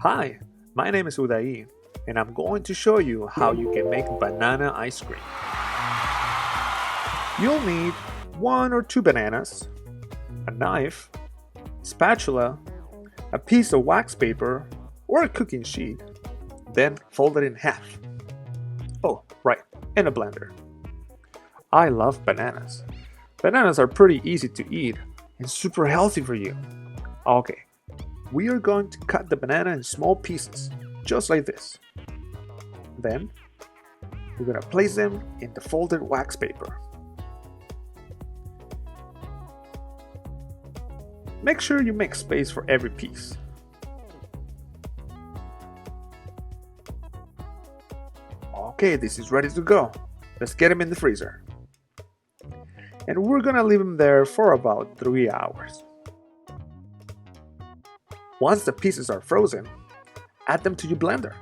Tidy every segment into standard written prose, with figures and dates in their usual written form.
Hi, my name is Uday, and I'm going to show you how you can make banana ice cream. You'll need 1 or 2 bananas, a knife, spatula, a piece of wax paper, or a cooking sheet. Then fold it in half. Oh, right, and a blender. I love bananas. Bananas are pretty easy to eat and super healthy for you. Okay, we are going to cut the banana in small pieces, just like this. Then, we're going to place them in the folded wax paper. Make sure you make space for every piece. Okay, this is ready to go. Let's get them in the freezer. And we're gonna leave them there for about 3 hours. Once the pieces are frozen, add them to your blender.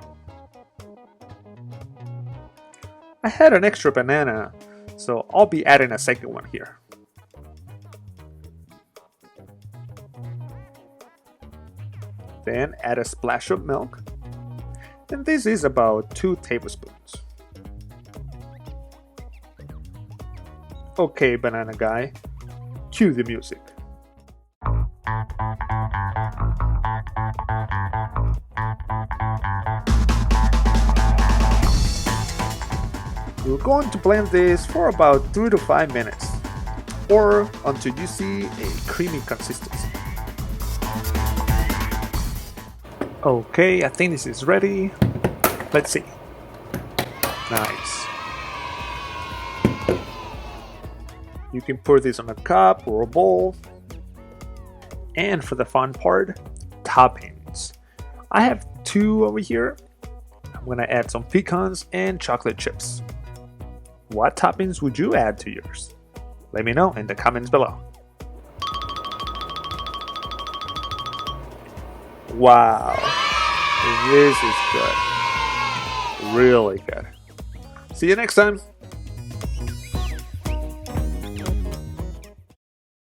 I had an extra banana, so I'll be adding a second one here. Then add a splash of milk, and this is about 2 tablespoons. Okay, banana guy, cue the music. We're going to blend this for about 3 to 5 minutes, or until you see a creamy consistency. Okay, I think this is ready. Let's see. Nice. You can pour this on a cup or a bowl. And for the fun part, toppings. I have 2 over here. I'm gonna add some pecans and chocolate chips. What toppings would you add to yours? Let me know in the comments below. Wow, this is good. Really good. See you next time.